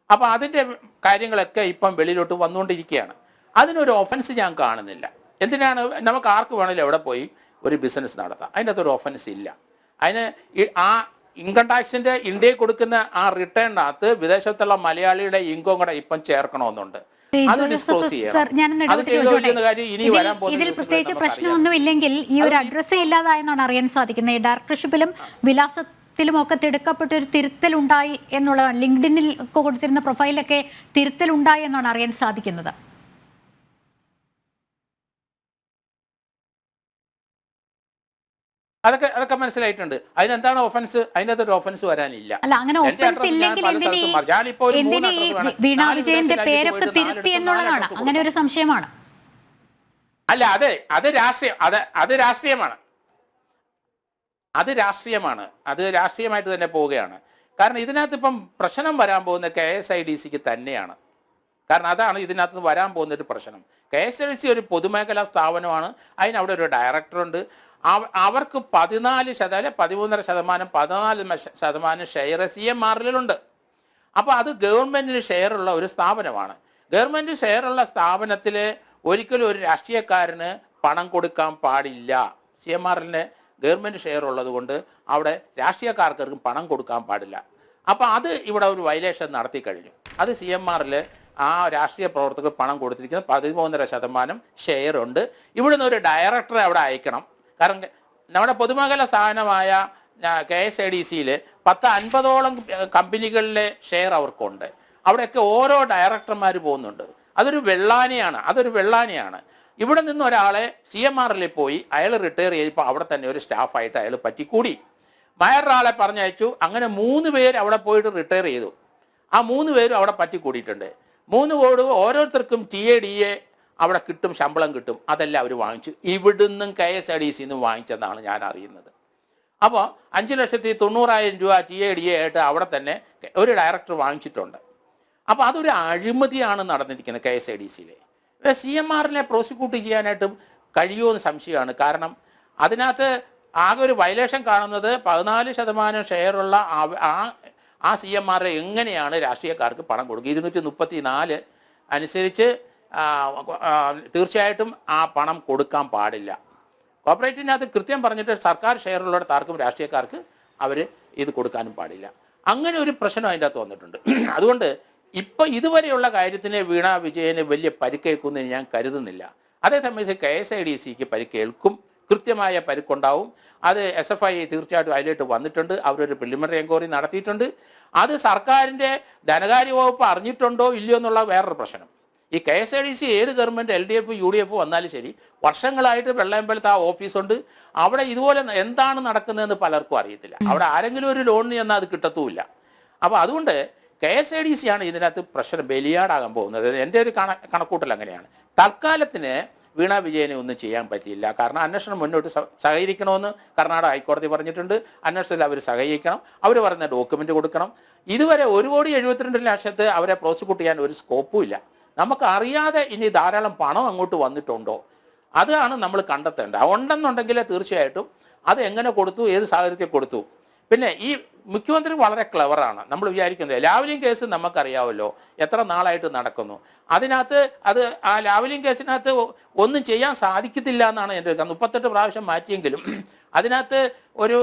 [SPEAKER 5] അപ്പോൾ അതിൻ്റെ കാര്യങ്ങളൊക്കെ ഇപ്പം വെളിയിലോട്ട് വന്നുകൊണ്ടിരിക്കുകയാണ്. അതിനൊരു ഒഫൻസ് ഞാൻ കാണുന്നില്ല. എന്തിനാണ്? നമുക്ക് ആർക്ക് വേണമെങ്കിലും എവിടെ പോയി ഒരു ബിസിനസ് നടത്താം. അതിൻ്റെ അകത്തൊരു ഒഫൻസ് ഇല്ല. അതിന് ആ ഇൻകം ടാക്സിൻ്റെ ഇന്ത്യയിൽ കൊടുക്കുന്ന ആ റിട്ടേണിനകത്ത് വിദേശത്തുള്ള മലയാളിയുടെ ഇൻകം കൂടെ ഇപ്പം ചേർക്കണമെന്നുണ്ട്. അത് ഡിസ്ക്ലോസ് ചെയ്യണം. അത് ചെയ്തുകൊണ്ടിരിക്കുന്ന കാര്യം ഇനി വരാൻ പോകുന്ന
[SPEAKER 1] ഇതിൽ പ്രത്യേകിച്ച് പ്രശ്നമൊന്നും ഇല്ലെങ്കിൽ ഈ ഒരു അഡ്രസ്സേ ഇല്ലാതായെന്നാണ് അറിയാൻ സാധിക്കുന്നത്. ഈ ഡയറക്ടർഷിപ്പിലും വിലാസത്തിലും ഒക്കെ തിടുക്കപ്പെട്ട ഒരു തിരുത്തലുണ്ടായി എന്നുള്ളതാണ്. ലിങ്ക്ഡിനിൽ ഒക്കെ കൊടുത്തിരുന്ന പ്രൊഫൈലൊക്കെ തിരുത്തലുണ്ടായി എന്നാണ് അറിയാൻ സാധിക്കുന്നത്.
[SPEAKER 5] അതൊക്കെ മനസ്സിലായിട്ടുണ്ട്. അതിനെന്താണ് ഒഫൻസ്? അതിനകത്തൊരു ഒഫൻസ് വരാനില്ല.
[SPEAKER 1] അല്ല, അങ്ങനെ ഒഫൻസ് ഇല്ലെങ്കിൽ എന്തിന് ഈ വീണ വിജയന്റെ പേരൊക്കെ തിരുത്തി എന്നുള്ളതാണ് അങ്ങനെ ഒരു സംശയമാണ്.
[SPEAKER 5] അല്ല, അത് രാഷ്ട്രീയമാണ്. അത് രാഷ്ട്രീയമായിട്ട് തന്നെ പോവുകയാണ്. കാരണം ഇതിനകത്ത് ഇപ്പം പ്രശ്നം വരാൻ പോകുന്ന KSIDCക്ക് തന്നെയാണ്. കാരണം അതാണ് ഇതിനകത്ത് വരാൻ പോകുന്നൊരു പ്രശ്നം. KSIDC ഒരു പൊതുമേഖലാ സ്ഥാപനമാണ്. അതിനവിടെ ഒരു ഡയറക്ടറുണ്ട്. അവർക്ക് 14%, 13%, 14% ഷെയർ CMRലുണ്ട്. അപ്പോൾ അത് ഗവൺമെൻറ്റിന് ഷെയറുള്ള ഒരു സ്ഥാപനമാണ്. ഗവൺമെൻറ് ഷെയറുള്ള സ്ഥാപനത്തിൽ ഒരിക്കലും ഒരു രാഷ്ട്രീയക്കാരന് പണം കൊടുക്കാൻ പാടില്ല. CMRലിന് ഗവൺമെൻറ് ഷെയർ ഉള്ളത് കൊണ്ട് അവിടെ രാഷ്ട്രീയക്കാർക്കും പണം കൊടുക്കാൻ പാടില്ല. അപ്പോൾ അത് ഇവിടെ ഒരു വയലേഷൻ നടത്തി കഴിഞ്ഞു. അത് CMRൽ ആ രാഷ്ട്രീയ പ്രവർത്തകർ പണം കൊടുത്തിരിക്കുന്നത് 13% ഷെയർ ഉണ്ട്. ഇവിടുന്ന് ഒരു ഡയറക്ടറെ അവിടെ അയക്കണം. കാരണം നമ്മുടെ പൊതുമേഖലാ സ്ഥാപനമായ KSIDCയിൽ 10-50ഓളം കമ്പനികളിലെ ഷെയർ അവർക്കുണ്ട്. അവിടെയൊക്കെ ഓരോ ഡയറക്ടർമാർ പോകുന്നുണ്ട്. അതൊരു വെള്ളാനിയാണ്. ഇവിടെ നിന്ന് ഒരാളെ CMRൽ പോയി അയാൾ റിട്ടയർ ചെയ്തപ്പോൾ അവിടെ തന്നെ ഒരു സ്റ്റാഫായിട്ട് അയാൾ പറ്റിക്കൂടി. വേറൊരാളെ പറഞ്ഞയച്ചു. അങ്ങനെ 3 പേര് അവിടെ പോയിട്ട് റിട്ടയർ ചെയ്തു. ആ 3 പേരും അവിടെ പറ്റിക്കൂടിയിട്ടുണ്ട്. 3 കോടി ഓരോരുത്തർക്കും TADA അവിടെ കിട്ടും, ശമ്പളം കിട്ടും. അതെല്ലാം അവർ വാങ്ങിച്ചു. ഇവിടുന്നും KSIDCന്ന് വാങ്ങിച്ചെന്നാണ് ഞാൻ അറിയുന്നത്. അപ്പോൾ 5,90,000 രൂപ TADA ആയിട്ട് അവിടെ തന്നെ ഒരു ഡയറക്ടർ വാങ്ങിച്ചിട്ടുണ്ട്. അപ്പോൾ അതൊരു അഴിമതിയാണ് നടന്നിരിക്കുന്നത് KSIDCയിൽ. CMRനെ പ്രോസിക്യൂട്ട് ചെയ്യാനായിട്ടും കഴിയുമെന്ന് സംശയമാണ്. കാരണം അതിനകത്ത് ആകെ ഒരു വയലേഷൻ കാണുന്നത് 14% ഷെയറുള്ള ആ CMR എങ്ങനെയാണ് രാഷ്ട്രീയക്കാർക്ക് പണം കൊടുക്കുക? 234 അനുസരിച്ച് തീർച്ചയായിട്ടും ആ പണം കൊടുക്കാൻ പാടില്ല. കോർപ്പറേറ്റിനകത്ത് കൃത്യം പറഞ്ഞിട്ട് സർക്കാർ ഷെയറുള്ളവരുടെ ആർക്കും രാഷ്ട്രീയക്കാർക്ക് അവർ ഇത് കൊടുക്കാനും പാടില്ല. അങ്ങനെ ഒരു പ്രശ്നം അതിൻ്റെ അകത്ത് വന്നിട്ടുണ്ട്. അതുകൊണ്ട് ഇപ്പം ഇതുവരെയുള്ള കാര്യത്തിന് വീണ വിജയന് വലിയ പരിക്കേൽക്കുമെന്ന് ഞാൻ കരുതുന്നില്ല. അതേസമയത്ത് KSIDCക്ക് പരിക്കേൽക്കും, കൃത്യമായ പരിക്കുണ്ടാവും. അത് SFI തീർച്ചയായിട്ടും അതിലേക്ക് വന്നിട്ടുണ്ട്. അവരൊരു പ്രിലിമിനറി എൻക്വയറി നടത്തിയിട്ടുണ്ട്. അത് സർക്കാരിൻ്റെ ധനകാര്യ വകുപ്പ് അറിഞ്ഞിട്ടുണ്ടോ ഇല്ലയോ എന്നുള്ള വേറൊരു പ്രശ്നം. ഈ KSIDC ഏത് ഗവൺമെൻറ് LDF UDF വന്നാലും ശരി, വർഷങ്ങളായിട്ട് വെള്ളയമ്പലത്ത് ആ ഓഫീസുണ്ട്. അവിടെ ഇതുപോലെ എന്താണ് നടക്കുന്നതെന്ന് പലർക്കും അറിയത്തില്ല. അവിടെ ആരെങ്കിലും ഒരു ലോണിന് ചെന്നാൽ അത് കിട്ടത്തുമില്ല. അപ്പോൾ അതുകൊണ്ട് KSIDC ആണ് ഇതിനകത്ത് പ്രശ്നം ബലിയാടാകാൻ പോകുന്നത്. എൻ്റെ ഒരു കണക്കൂട്ടൽ അങ്ങനെയാണ്. തൽക്കാലത്തിന് വീണ വിജയനെ ഒന്നും ചെയ്യാൻ പറ്റിയില്ല. കാരണം അന്വേഷണം മുന്നോട്ട് സഹകരിക്കണമെന്ന് കർണാടക ഹൈക്കോടതി പറഞ്ഞിട്ടുണ്ട്. അന്വേഷണത്തിൽ അവർ സഹകരിക്കണം. അവർ പറയുന്ന ഡോക്യുമെൻ്റ് കൊടുക്കണം. ഇതുവരെ 1,72,00,000 അവരെ പ്രോസിക്യൂട്ട് ചെയ്യാൻ ഒരു സ്കോപ്പും ഇല്ല. നമുക്ക് അറിയാതെ ഇനി ധാരാളം പണം അങ്ങോട്ട് വന്നിട്ടുണ്ടോ? അതാണ് നമ്മൾ കണ്ടെത്തേണ്ടത്. ഉണ്ടെന്നുണ്ടെങ്കിൽ തീർച്ചയായിട്ടും അത് എങ്ങനെ കൊടുത്തു, ഏത് സാഹചര്യത്തിൽ കൊടുത്തു. പിന്നെ ഈ മുഖ്യമന്ത്രി വളരെ ക്ലവറാണ്. നമ്മൾ വിചാരിക്കുന്നത് ലാവ്ലിൻ കേസ് നമുക്കറിയാമല്ലോ എത്ര നാളായിട്ട് നടക്കുന്നു. അതിനകത്ത് ആ ലാവ്ലിൻ കേസിനകത്ത് ഒന്നും ചെയ്യാൻ സാധിക്കത്തില്ല എന്നാണ് എൻ്റെ 38 പ്രാവശ്യം മാറ്റിയെങ്കിലും അതിനകത്ത് ഒരു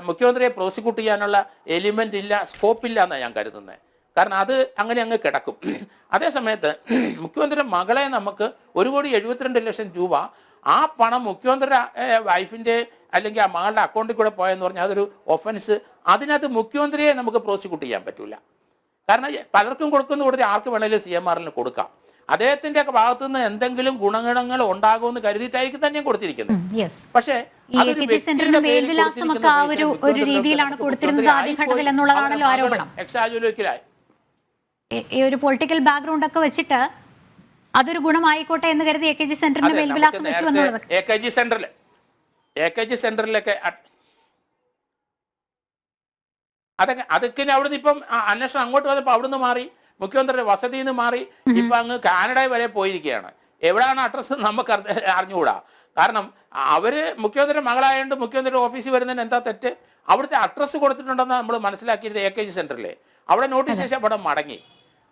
[SPEAKER 5] മുഖ്യമന്ത്രിയെ പ്രോസിക്യൂട്ട് ചെയ്യാനുള്ള എലിമെൻ്റ് ഇല്ല, സ്കോപ്പില്ല എന്നാണ് ഞാൻ കരുതുന്നത്. കാരണം അത് അങ്ങനെ അങ്ങ് കിടക്കും. അതേസമയത്ത് മുഖ്യമന്ത്രിയുടെ മകളെ നമുക്ക് 1,72,00,000 രൂപ ആ പണം മുഖ്യമന്ത്രിയുടെ വൈഫിൻ്റെ അല്ലെങ്കിൽ ആ മകളുടെ അക്കൗണ്ടിൽ കൂടെ പോയെന്ന് പറഞ്ഞാൽ അതൊരു ഒഫൻസ്. അതിനകത്ത് മുഖ്യമന്ത്രിയെ നമുക്ക് പ്രോസിക്യൂട്ട് ചെയ്യാൻ പറ്റില്ല. കാരണം പലർക്കും കൊടുക്കുന്ന കൊടുത്ത് ആർക്ക് വേണമെങ്കിലും CMRന് കൊടുക്കാം. അദ്ദേഹത്തിൻ്റെ ഭാഗത്തു നിന്ന് എന്തെങ്കിലും ഗുണഗണങ്ങൾ ഉണ്ടാകുമെന്ന് കരുതിയിട്ടായിരിക്കും തന്നെ കൊടുത്തിരിക്കുന്നത്. പക്ഷേ
[SPEAKER 1] ഒരു പൊളിറ്റിക്കൽ ബാക്ക്ഗ്രൗണ്ട് ഒക്കെ വെച്ചിട്ട് അതൊരു ഗുണമായിക്കോട്ടെ എന്ന് കരുതി AKG സെന്ററിന്റെ മേൽവിലാസം വെച്ചു എന്നുള്ളത്.
[SPEAKER 5] AKG സെന്ററിലൊക്കെ അതൊക്കെ അവിടുന്ന് ഇപ്പം അന്വേഷണം അങ്ങോട്ട് വന്നപ്പോൾ അവിടുന്ന് മാറി, മുഖ്യമന്ത്രിയുടെ വസതിയിൽ നിന്ന് മാറി, ഇപ്പം അങ്ങ് കാനഡ വരെ പോയിരിക്കുകയാണ്. എവിടെയാണ് അഡ്രസ്സ് നമുക്ക് അറിഞ്ഞുകൂടാ. കാരണം അവർ മുഖ്യമന്ത്രിയുടെ മകളായതുകൊണ്ട് മുഖ്യമന്ത്രിയുടെ ഓഫീസിൽ വരുന്നതിന് എന്താ തെറ്റ്? അവിടുത്തെ അഡ്രസ്സ് കൊടുത്തിട്ടുണ്ടെന്ന് നമ്മൾ മനസ്സിലാക്കിയത് AKG സെൻറ്ററിലെ അവിടെ നോട്ടീസ് ശേഷം അവിടെ മടങ്ങി.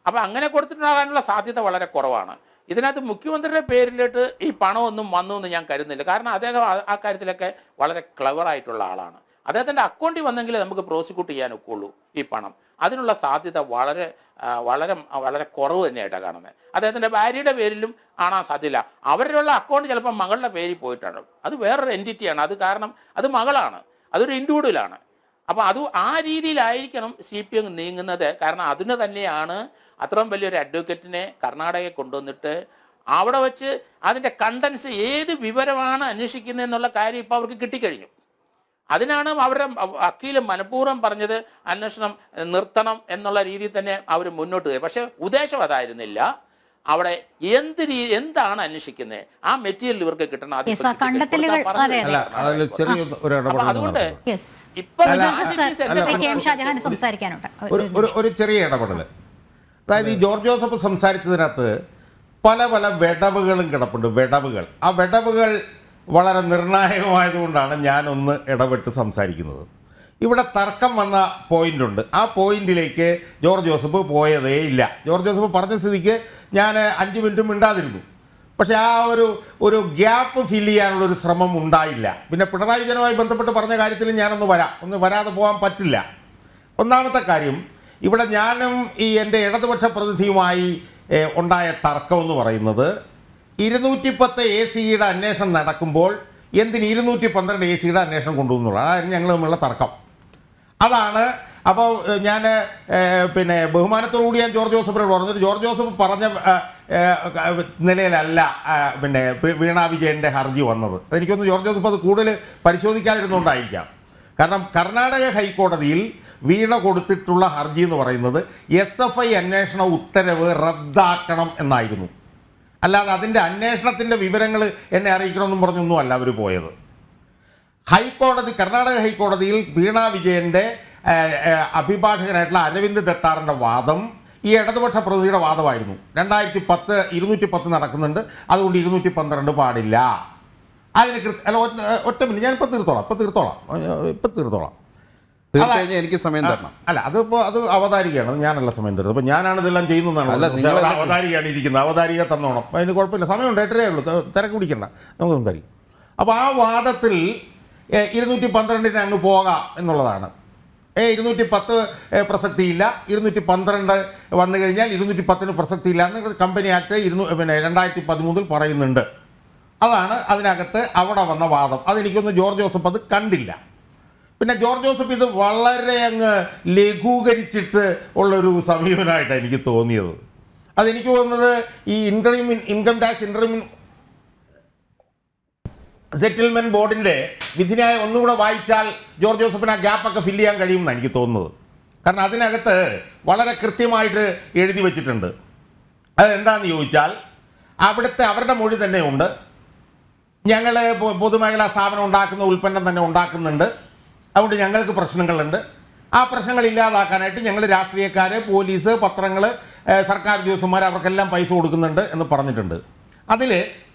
[SPEAKER 5] അപ്പോൾ അങ്ങനെ കൊടുത്തിട്ടുണ്ടാകാനുള്ള സാധ്യത വളരെ കുറവാണ്. ഇതിനകത്ത് മുഖ്യമന്ത്രിയുടെ പേരിലിട്ട് ഈ പണമൊന്നും വന്നു എന്ന് ഞാൻ കരുതുന്നില്ല. കാരണം അദ്ദേഹം ആ കാര്യത്തിലൊക്കെ വളരെ ക്ലവറായിട്ടുള്ള ആളാണ്. അദ്ദേഹത്തിൻ്റെ അക്കൗണ്ടിൽ വന്നെങ്കിൽ നമുക്ക് പ്രോസിക്യൂട്ട് ചെയ്യാൻ ഒക്കുള്ളൂ ഈ പണം. അതിനുള്ള സാധ്യത വളരെ വളരെ വളരെ കുറവ് തന്നെയായിട്ടാണ് കാണുന്നത്. അദ്ദേഹത്തിൻ്റെ ഭാര്യയുടെ പേരിലും കാണാൻ സാധ്യത. അവരുടെ അക്കൗണ്ട് ചിലപ്പോൾ മകളുടെ പേരിൽ പോയിട്ടാണ്. അത് വേറൊരു എൻറ്റിറ്റിയാണ്. അത് കാരണം അത് മകളാണ്, അതൊരു ഇൻഡിവിജ്വലാണ്. അപ്പോൾ അത് ആ രീതിയിലായിരിക്കണം CPM നീങ്ങുന്നത്. കാരണം അതിന് തന്നെയാണ് അത്രയും വലിയൊരു അഡ്വക്കേറ്റിനെ കർണാടകയിൽ കൊണ്ടുവന്നിട്ട് അവിടെ വെച്ച് അതിൻ്റെ കണ്ടൻസ് ഏത് വിവരമാണ് അന്വേഷിക്കുന്നത് എന്നുള്ള കാര്യം ഇപ്പോൾ അവർക്ക് കിട്ടിക്കഴിഞ്ഞു. അതിനാണ് അവരുടെ വക്കീല് മനഃപൂർവ്വം പറഞ്ഞത് അന്വേഷണം നിർത്തണം എന്നുള്ള രീതിയിൽ തന്നെ അവർ മുന്നോട്ട് പോയി. പക്ഷേ ഉദ്ദേശം അതായിരുന്നില്ല. അവിടെ എന്താണ് അന്വേഷിക്കുന്നത്, ആ മെറ്റീരിയൽ ഇവർക്ക് കിട്ടണം. അതുകൊണ്ട്
[SPEAKER 3] ഒരു ചെറിയ ഇടപെടൽ. അതായത് ഈ ജോർജ് ജോസഫ് സംസാരിച്ചതിനകത്ത് പല പല വിടവുകളും കിടപ്പുണ്ട്. വിടവുകൾ, ആ വിടവുകൾ വളരെ നിർണായകമായതുകൊണ്ടാണ് ഞാനൊന്ന് ഇടപെട്ട് സംസാരിക്കുന്നത്. ഇവിടെ തർക്കം വന്ന പോയിൻ്റുണ്ട്. ആ പോയിന്റിലേക്ക് ജോർജ് ജോസഫ് പോയതേ ഇല്ല. ജോർജ് ജോസഫ് പറഞ്ഞ സ്ഥിതിക്ക് ഞാൻ 5 മിനിറ്റ് മിണ്ടാതിരുന്നു. പക്ഷേ ആ ഒരു ഗ്യാപ്പ് ഫില്ല് ചെയ്യാനുള്ളൊരു ശ്രമം ഉണ്ടായില്ല. പിന്നെ പിണറായി വിജയനുമായി ബന്ധപ്പെട്ട് പറഞ്ഞ കാര്യത്തിൽ ഞാനൊന്ന് വരാതെ പോകാൻ പറ്റില്ല. ഒന്നാമത്തെ കാര്യം, ഇവിടെ ഞാനും ഈ എൻ്റെ ഇടതുപക്ഷ പ്രതിനിധിയുമായി ഉണ്ടായ തർക്കം എന്ന് പറയുന്നത് 210 AC-യുടെ അന്വേഷണം നടക്കുമ്പോൾ എന്തിന് 212 AC-യുടെ അന്വേഷണം കൊണ്ടുവന്നുള്ളൂ. അതായിരുന്നു ഞങ്ങൾ തമ്മിലുള്ള തർക്കം. അതാണ്. അപ്പോൾ ഞാൻ പിന്നെ ബഹുമാനത്തോടുകൂടി ഞാൻ ജോർജ് ജോസഫിനോട് പറഞ്ഞിട്ട് ജോർജ് ജോസഫ് പറഞ്ഞ നിലയിലല്ല പിന്നെ വീണ വിജയൻ്റെ ഹർജി വന്നത്. എനിക്കൊന്ന് ജോർജ് ജോസഫ് അത് കൂടുതൽ പരിശോധിക്കാതിരുന്നുകൊണ്ടായിരിക്കാം. കാരണം കർണാടക ഹൈക്കോടതിയിൽ വീണ കൊടുത്തിട്ടുള്ള ഹർജി എന്ന് പറയുന്നത് SFI അന്വേഷണ ഉത്തരവ് റദ്ദാക്കണം എന്നായിരുന്നു. അല്ലാതെ അതിൻ്റെ അന്വേഷണത്തിൻ്റെ വിവരങ്ങൾ എന്നെ അറിയിക്കണമെന്നും പറഞ്ഞൊന്നും അല്ല അവർ പോയത്. കർണാടക ഹൈക്കോടതിയിൽ വീണ വിജയൻ്റെ അഭിഭാഷകനായിട്ടുള്ള അരവിന്ദ് ദത്താറിൻ്റെ വാദം ഈ ഇടതുപക്ഷ പ്രതിയുടെ വാദമായിരുന്നു. 2010 210 നടക്കുന്നുണ്ട്, അതുകൊണ്ട് 212 പാടില്ല. അതിന് ഒറ്റ മിനിറ്റ്, ഞാനിപ്പോൾ തീർത്തോളാം.
[SPEAKER 2] എനിക്ക് സമയം തരണം.
[SPEAKER 3] അല്ല, അത് അവതാരികയാണ്, ഞാനല്ല സമയം തരുന്നത്. അപ്പോൾ ഞാനാണ് ഇതെല്ലാം ചെയ്യുന്നതാണ്. അവതാരികയാണ് ഇരിക്കുന്നത്, അവതാരിക തന്നോണം. അതിന് കുഴപ്പമില്ല, സമയമുണ്ട്, 8:30 ഉള്ളൂ, തിരക്ക് പിടിക്കണ്ട, നമുക്ക് സംസാരിക്കും. അപ്പോൾ ആ വാദത്തിൽ 212 അങ്ങ് പോകാം എന്നുള്ളതാണ്. 210 പ്രസക്തിയില്ല, 212 വന്നു കഴിഞ്ഞാൽ 210 പ്രസക്തിയില്ല എന്ന് കമ്പനി ആക്ട് 2013 പറയുന്നുണ്ട്. അതാണ് അതിനകത്ത് അവിടെ വന്ന വാദം. അതെനിക്കൊന്ന് ജോർജ് ജോസഫ് അത് കണ്ടില്ല. പിന്നെ ജോർജ് ജോസഫ് ഇത് വളരെ അങ്ങ് ലഘൂകരിച്ചിട്ട് ഉള്ളൊരു സമീപനമായിട്ടാണ് എനിക്ക് തോന്നിയത്. അതെനിക്ക് തോന്നുന്നത് ഈ ഇൻകം ടാക്സ് സെറ്റിൽമെൻറ്റ് ബോർഡിൻ്റെ വിധിന്യായം ഒന്നുകൂടെ വായിച്ചാൽ ജോർജ് ജോസഫിന് ആ ഗ്യാപ്പൊക്കെ ഫില്ല് ചെയ്യാൻ കഴിയുമെന്നാണ് എനിക്ക് തോന്നുന്നത്. കാരണം അതിനകത്ത് വളരെ കൃത്യമായിട്ട് എഴുതി വച്ചിട്ടുണ്ട്. അതെന്താണെന്ന് ചോദിച്ചാൽ അവരുടെ മൊഴി തന്നെ ഉണ്ട്. ഞങ്ങൾ പൊതുമേഖലാ സ്ഥാപനം ഉണ്ടാക്കുന്ന ഉൽപ്പന്നം തന്നെ ഉണ്ടാക്കുന്നുണ്ട്, അതുകൊണ്ട് ഞങ്ങൾക്ക് പ്രശ്നങ്ങളുണ്ട്. ആ പ്രശ്നങ്ങൾ ഇല്ലാതാക്കാനായിട്ട് ഞങ്ങൾ രാഷ്ട്രീയക്കാർ, പോലീസ്, പത്രങ്ങൾ, സർക്കാർ ഉദ്യോഗസ്ഥന്മാർ അവർക്കെല്ലാം പൈസ കൊടുക്കുന്നുണ്ട് എന്ന് പറഞ്ഞിട്ടുണ്ട്. അതിൽ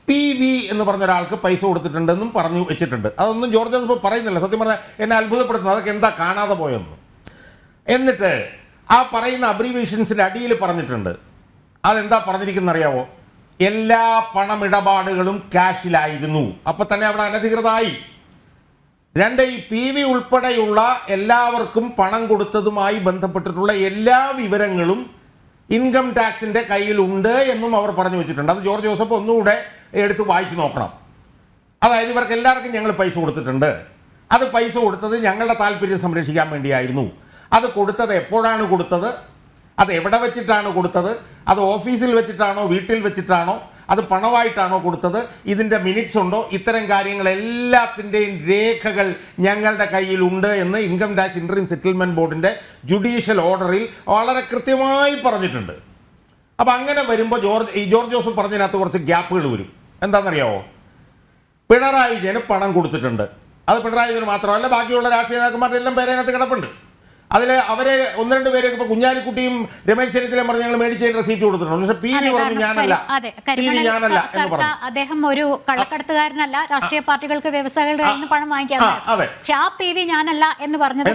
[SPEAKER 3] PV എന്ന് പറഞ്ഞ ഒരാൾക്ക് പൈസ കൊടുത്തിട്ടുണ്ടെന്നും പറഞ്ഞു വെച്ചിട്ടുണ്ട്. അതൊന്നും ജോർജ് ജോസഫ് പറയുന്നില്ല. സത്യം പറഞ്ഞാൽ എന്നെ അത്ഭുതപ്പെടുത്തുന്നത് അതൊക്കെ എന്താ കാണാതെ പോയെന്ന്. എന്നിട്ട് ആ പറയുന്ന അബ്രീവേഷൻസിൻ്റെ അടിയിൽ പറഞ്ഞിട്ടുണ്ട്. അതെന്താ പറഞ്ഞിരിക്കുന്നത് അറിയാവോ? എല്ലാ പണമിടപാടുകളും ക്യാഷിലായിരുന്നു. അപ്പം തന്നെ അവിടെ അനധികൃതമായി. 2, ഈ PV ഉൾപ്പെടെയുള്ള എല്ലാവർക്കും പണം കൊടുത്തതുമായി ബന്ധപ്പെട്ടിട്ടുള്ള എല്ലാ വിവരങ്ങളും ഇൻകം ടാക്സിൻ്റെ കയ്യിലുണ്ട് എന്നും അവർ പറഞ്ഞു വെച്ചിട്ടുണ്ട്. അത് ജോർജ് ജോസഫ് ഒന്നുകൂടെ എടുത്ത് വായിച്ച് നോക്കണം. അതായത് ഇവർക്ക് എല്ലാവർക്കും ഞങ്ങൾ പൈസ കൊടുത്തിട്ടുണ്ട്. അത് പൈസ കൊടുത്തത് ഞങ്ങളുടെ താല്പര്യം സംരക്ഷിക്കാൻ വേണ്ടിയായിരുന്നു. അത് കൊടുത്തത് എപ്പോഴാണ് കൊടുത്തത്, അത് എവിടെ വെച്ചിട്ടാണ് കൊടുത്തത്, അത് ഓഫീസിൽ വെച്ചിട്ടാണോ വീട്ടിൽ വെച്ചിട്ടാണോ, അത് പണമായിട്ടാണോ കൊടുത്തത്, ഇതിൻ്റെ മിനിറ്റ്സ് ഉണ്ടോ, ഇത്തരം കാര്യങ്ങളെല്ലാത്തിൻ്റെയും രേഖകൾ ഞങ്ങളുടെ കയ്യിലുണ്ട് എന്ന് ഇൻകം ടാക്സ് ഇൻട്രീം സെറ്റിൽമെൻറ്റ് ബോർഡിൻ്റെ ജുഡീഷ്യൽ ഓർഡറിൽ വളരെ കൃത്യമായി പറഞ്ഞിട്ടുണ്ട്. അപ്പോൾ അങ്ങനെ വരുമ്പോൾ ജോർജ് ജോസഫ് പറഞ്ഞതിനകത്ത് കുറച്ച് ഗ്യാപ്പുകൾ വരും. എന്താണെന്നറിയാമോ? പിണറായി വിജയന് പണം കൊടുത്തിട്ടുണ്ട്. അത് പിണറായി വിജയന് മാത്രമല്ല, ബാക്കിയുള്ള രാഷ്ട്രീയ നേതാക്കന്മാരുടെ എല്ലാം പേര് അതിനകത്ത് കിടപ്പുണ്ട്. അതിൽ അവരെ 1-2 പേരൊക്കെ ഇപ്പൊ കുഞ്ഞാലിക്കുട്ടിയും രമേശ് ചെന്നിത്തലയും പറഞ്ഞ് ഞങ്ങൾ മേടിച്ചതിന് റെസീപ്റ്റ് കൊടുത്തിട്ടുണ്ട്. പക്ഷെ പി വി പറഞ്ഞു ഞാനല്ല എന്ന് പറഞ്ഞു.
[SPEAKER 1] അദ്ദേഹം ഒരു കള്ളക്കടത്തുകാരനല്ല, രാഷ്ട്രീയ പാർട്ടികൾക്ക് വ്യവസായികളുടെ കയ്യിൽ നിന്ന് പണം വാങ്ങിക്കാൻ. പക്ഷെ ആ പി വി ഞാനല്ല എന്ന് പറഞ്ഞത്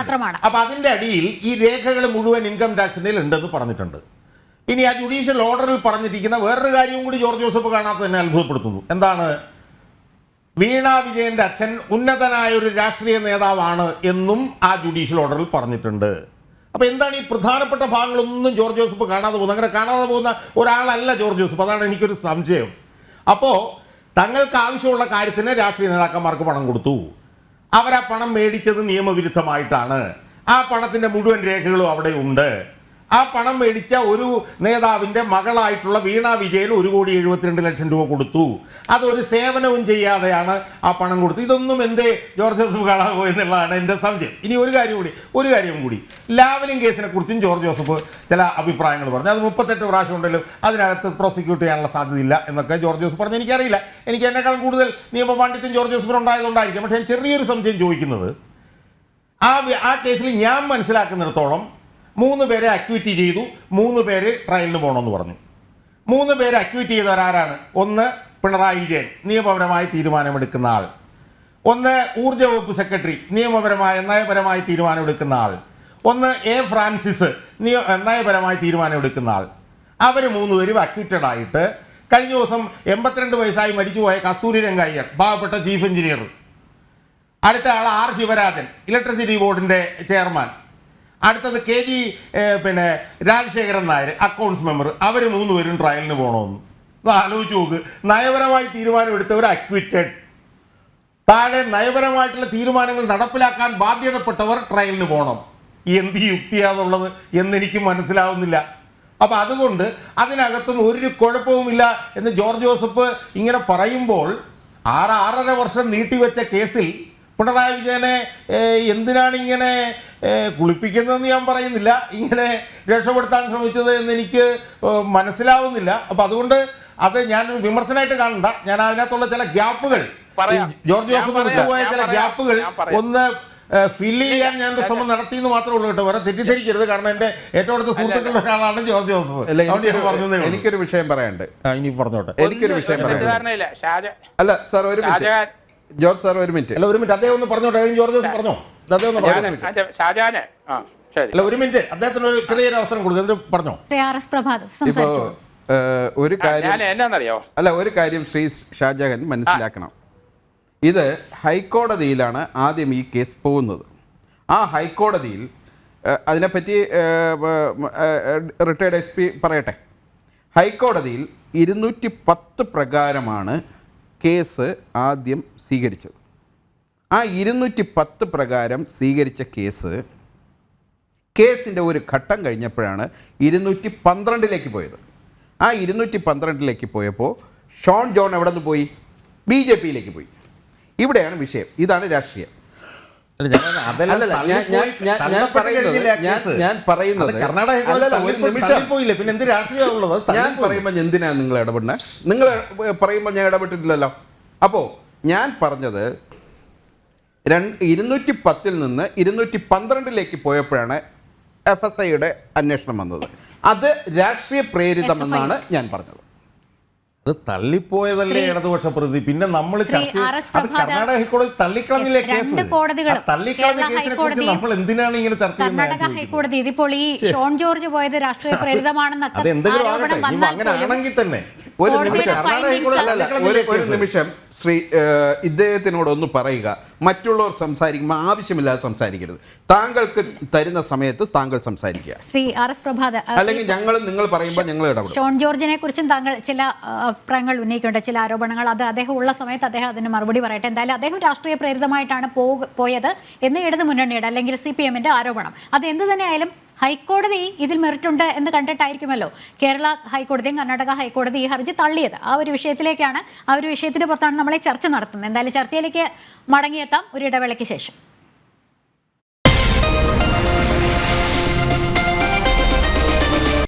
[SPEAKER 1] മാത്രമാണ്.
[SPEAKER 3] അപ്പൊ അതിന്റെ അടിയിൽ ഈ രേഖകൾ മുഴുവൻ ഇൻകം ടാക്സിന്റെ ഉണ്ടെന്ന് പറഞ്ഞിട്ടുണ്ട്. ഇനി ആ ജുഡീഷ്യൽ ഓർഡറിൽ പറഞ്ഞിരിക്കുന്ന വേറൊരു കാര്യവും കൂടി ജോർജ് ജോസഫ് കാണാത്ത തന്നെ അത്ഭുതപ്പെടുത്തുന്നു. എന്താണ്? വീണ വിജയന്റെ അച്ഛൻ ഉന്നതനായ ഒരു രാഷ്ട്രീയ നേതാവാണ് എന്നും ആ ജുഡീഷ്യൽ ഓർഡറിൽ പറഞ്ഞിട്ടുണ്ട്. അപ്പോൾ എന്താണ് ഈ പ്രധാനപ്പെട്ട ഭാഗങ്ങളൊന്നും ജോർജ് ജോസഫ് കാണാതെ പോകുന്നത്? അങ്ങനെ കാണാതെ പോകുന്ന ഒരാളല്ല ജോർജ് ജോസഫ്. അതാണ് എനിക്കൊരു സംശയം. അപ്പോൾ തങ്ങൾക്ക് ആവശ്യമുള്ള കാര്യത്തിന് രാഷ്ട്രീയ നേതാക്കന്മാർക്ക് പണം കൊടുത്തു. അവരാ പണം മേടിച്ചത് നിയമവിരുദ്ധമായിട്ടാണ്. ആ പണത്തിൻ്റെ മുഴുവൻ രേഖകളും അവിടെ ഉണ്ട്. ആ പണം മേടിച്ച ഒരു നേതാവിൻ്റെ മകളായിട്ടുള്ള വീണ വിജയൻ 1,72,00,000 രൂപ കൊടുത്തു. അതൊരു സേവനവും ചെയ്യാതെയാണ് ആ പണം കൊടുത്തത്. ഇതൊന്നും എന്തേ ജോർജ് ജോസഫ് കാണാമോ എന്നുള്ളതാണ് എൻ്റെ സംശയം. ഇനി ഒരു കാര്യം കൂടി ലാവലിംഗ് കേസിനെ കുറിച്ചും ജോർജ് ജോസഫ് ചില അഭിപ്രായങ്ങൾ പറഞ്ഞു. അത് 38 പ്രാവശ്യം ഉണ്ടല്ലോ, അതിനകത്ത് പ്രോസിക്യൂട്ട് ചെയ്യാനുള്ള സാധ്യതയില്ല എന്നൊക്കെ ജോർജ് ജോസഫ് പറഞ്ഞു. എനിക്കറിയില്ല, എനിക്ക് എന്നെക്കാളും കൂടുതൽ നിയമപാണ്ഡിത്യം ജോർജ് ജോസഫിന് ഉണ്ടായതുകൊണ്ടായിരിക്കും. പക്ഷേ ഞാൻ ചെറിയൊരു സംശയം ചോദിക്കുന്നത്, ആ കേസിൽ ഞാൻ മനസ്സിലാക്കുന്നിടത്തോളം 3 പേരെ അക്യൂറ്റ് ചെയ്തു, 3 പേര് ട്രയലിന് പോകണമെന്ന് പറഞ്ഞു. 3 പേരെ അക്യൂറ്റ് ചെയ്തവരാരാണ്? ഒന്ന് പിണറായി വിജയൻ, നിയമപരമായി തീരുമാനമെടുക്കുന്ന ആൾ. ഒന്ന് ഊർജ്ജ വകുപ്പ് സെക്രട്ടറി, നയപരമായി തീരുമാനമെടുക്കുന്ന ആൾ. ഒന്ന് എ ഫ്രാൻസിസ്, നയപരമായി തീരുമാനമെടുക്കുന്ന ആൾ. അവർ 3 പേരും അക്യൂറ്റഡ് ആയിട്ട് കഴിഞ്ഞ ദിവസം 82 വയസ്സായി മരിച്ചുപോയ കസ്തൂരി രംഗയ്യർ, പാവപ്പെട്ട ചീഫ് എഞ്ചിനീയർ. അടുത്ത ആൾ ആർ ശിവരാജൻ, ഇലക്ട്രിസിറ്റി ബോർഡിൻ്റെ ചെയർമാൻ. അടുത്തത് KG Rajasekharan Nair, accounts member. അവർ 3 പേരും ട്രയലിന് പോകണമെന്ന്. അത് ആലോചിച്ച് നോക്ക്. നയപരമായി തീരുമാനമെടുത്തവർ അക്വിറ്റഡ്. താഴെ നയപരമായിട്ടുള്ള തീരുമാനങ്ങൾ നടപ്പിലാക്കാൻ ബാധ്യതപ്പെട്ടവർ ട്രയലിന് പോകണം. എന്ത് യുക്തിയാണുള്ളത് എന്നെനിക്ക് മനസ്സിലാവുന്നില്ല. അപ്പോൾ അതുകൊണ്ട് അതിനകത്തും ഒരു കുഴപ്പവുമില്ല എന്ന് ജോർജ് ജോസഫ് ഇങ്ങനെ പറയുമ്പോൾ 6.5 വർഷം നീട്ടിവെച്ച കേസിൽ പിണറായി വിജയനെ എന്തിനാണ് ഇങ്ങനെ കുളിപ്പിക്കുന്നതെന്ന് ഞാൻ പറയുന്നില്ല, ഇങ്ങനെ രക്ഷപ്പെടുത്താൻ ശ്രമിച്ചത് എന്നെനിക്ക് മനസ്സിലാവുന്നില്ല. അപ്പം അതുകൊണ്ട് അത് ഞാനൊരു വിമർശനമായിട്ട് കാണണ്ട. ഞാൻ അതിനകത്തുള്ള ചില ഗ്യാപ്പുകൾ, ജോർജ് ജോസഫ് വിട്ടുപോയ ചില ഗ്യാപ്പുകൾ ഒന്ന് ഫില്ല് ചെയ്യാൻ ഞാൻ ശ്രമം നടത്തി എന്ന് മാത്രമേ ഉള്ളൂ കേട്ടോ. വേറെ തെറ്റിദ്ധരിക്കരുത്. കാരണം എൻ്റെ ഏറ്റവും അടുത്ത സുഹൃത്തുക്കളുടെ ഒരാളാണ് ജോർജ് ജോസഫ്.
[SPEAKER 2] എനിക്കൊരു വിഷയം പറയാനുണ്ട്.
[SPEAKER 3] ഇനി പറഞ്ഞോട്ടെ.
[SPEAKER 2] എനിക്കൊരു വിഷയം പറയാനുണ്ട്. അല്ല സാർ, ഒരു മിനിറ്റ്. ജോർജ് സാർ ഒരു മിനിറ്റ്.
[SPEAKER 3] അല്ല, ഒരു മിനിറ്റ്. അദ്ദേഹം ഒന്ന് പറഞ്ഞോട്ടെ. ജോർജ് ജോസഫ് പറഞ്ഞോ. അല്ല, ഒരു മിനിറ്റ്. അദ്ദേഹത്തിന് ഒരു ചെറിയൊരു അവസരം കൊടുക്കും. പറഞ്ഞോ.
[SPEAKER 2] ഇപ്പോ ഒരു കാര്യം ശ്രീ ഷാജഹാൻ മനസ്സിലാക്കണം. ഇത് ഹൈക്കോടതിയിലാണ് ആദ്യം ഈ കേസ് പോകുന്നത്. ആ ഹൈക്കോടതിയിൽ അതിനെപ്പറ്റി റിട്ടയർഡ് SP പറയട്ടെ. ഹൈക്കോടതിയിൽ 210 പ്രകാരമാണ് കേസ് ആദ്യം സ്വീകരിച്ചത്. ആ 210 പ്രകാരം സ്വീകരിച്ച കേസിൻ്റെ ഒരു ഘട്ടം കഴിഞ്ഞപ്പോഴാണ് 212 പോയത്. ആ 212 പോയപ്പോൾ ഷോൺ ജോൺ എവിടെ നിന്ന് പോയി? BJP പോയി. ഇവിടെയാണ് വിഷയം. ഇതാണ് രാഷ്ട്രീയം. ഞാൻ പറയുമ്പോൾ എന്തിനാണ് നിങ്ങൾ ഇടപെടുന്നത്? നിങ്ങൾ പറയുമ്പോൾ ഞാൻ ഇടപെട്ടിട്ടില്ലല്ലോ. അപ്പോൾ ഞാൻ പറഞ്ഞത് 210 നിന്ന് 212 പോയപ്പോഴാണ് FSIയുടെ അന്വേഷണം വന്നത്. അത് രാഷ്ട്രീയ പ്രേരിതമെന്നാണ് ഞാൻ പറഞ്ഞത്.
[SPEAKER 3] അത് തള്ളിപ്പോയതല്ലേ ഇടതുപക്ഷ പ്രതി. പിന്നെ നമ്മൾ ചർച്ച അത് കർണാടക ഹൈക്കോടതി തള്ളിക്കളഞ്ഞില്ലേ കേസ്? തള്ളിക്കളഞ്ഞ കേസിനെ കുറിച്ച് നമ്മൾ എന്തിനാണ് ഇങ്ങനെ ചർച്ച ചെയ്യുന്നത്?
[SPEAKER 1] ഹൈക്കോടതി ഇതിപ്പോൾ ഈ ഷോൺ ജോർജ് പോയത് രാഷ്ട്രീയ പ്രേരിതമാണെന്നൊക്കെ
[SPEAKER 3] അത് എന്തെങ്കിലും ആകട്ടെ. അങ്ങനെ ആണെങ്കിൽ തന്നെ
[SPEAKER 2] ഒരു നിമിഷം ശ്രീ ഇദ്ദേഹത്തിനോടൊന്ന് പറയുക. മറ്റുള്ളവർ സംസാരിക്കുമ്പോൾ ആവശ്യമില്ലാതെ സംസാരിക്കരുത്. താങ്കൾക്ക് തരുന്ന സമയത്ത് താങ്കൾ സംസാരിക്കുക.
[SPEAKER 1] ശ്രീ RS പ്രഭാത്,
[SPEAKER 2] അല്ലെങ്കിൽ നിങ്ങൾ പറയുമ്പോൾ ഞങ്ങൾ ഇടപെടും.
[SPEAKER 1] ഷോൺ ജോർജിനെ കുറിച്ചും താങ്കൾ ചില അഭിപ്രായങ്ങൾ ഉന്നയിക്കുന്നുണ്ട്, ചില ആരോപണങ്ങൾ. അത് അദ്ദേഹം ഉള്ള സമയത്ത് അദ്ദേഹം അതിന് മറുപടി പറയട്ടെ. എന്തായാലും അദ്ദേഹം രാഷ്ട്രീയ പ്രേരിതമായിട്ടാണ് പോയത് എന്ന് ഇടതു മുന്നണിയുടെ അല്ലെങ്കിൽ CPMന്റെ ആരോപണം. അത് എന്ത് തന്നെയായാലും ഹൈക്കോടതി ഇതിൽ മെറിറ്റുണ്ട് എന്ന് കണ്ടിട്ടായിരിക്കുമല്ലോ കേരള ഹൈക്കോടതിയും കർണാടക ഹൈക്കോടതി ഈ ഹർജി തള്ളിയത്. ആ ഒരു വിഷയത്തിലേക്കാണ്, ആ ഒരു വിഷയത്തിന്റെ പുറത്താണ് നമ്മളെ ചർച്ച നടത്തുന്നത്. എന്തായാലും ചർച്ചയിലേക്ക് മടങ്ങിയെത്താം ഒരു ഇടവേളയ്ക്ക് ശേഷം.